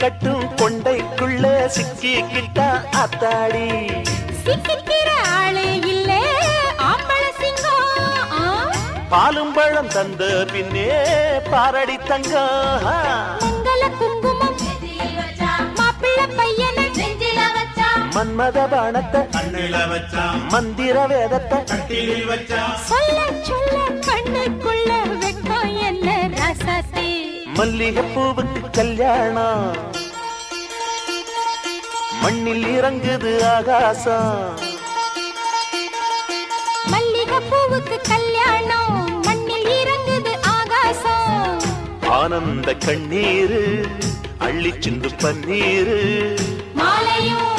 கட்டும் கொண்டைக்குள்ள சிக்கிக்கிட்டா அத்தாடி. சிக்கிக்கிற ஆளே இல்லே ஆம்பள சிங்கம். பாலும் பழம் தந்த பின்னே பாரடி தங்கம். மங்கள குங்குமம் மாப்பிள்ளை பையனை மன்மத பானத்தை கண்ணில வச்சா மந்திர வேதத்தை கட்டிலில் வச்சா சொல்ல சொல்ல கண்ணுக்குள்ள வெக்கம் என்ன ரசத்தே. மல்லிகைப்பூவுக்கு கல்யாணம் மண்ணில் இறங்குது ஆகாசம். மல்லிகைப்பூவுக்கு கல்யாணம் மண்ணில் இறங்குது ஆகாசம். ஆனந்த கண்ணீரு அள்ளி சிந்து பன்னீரு மாலையும்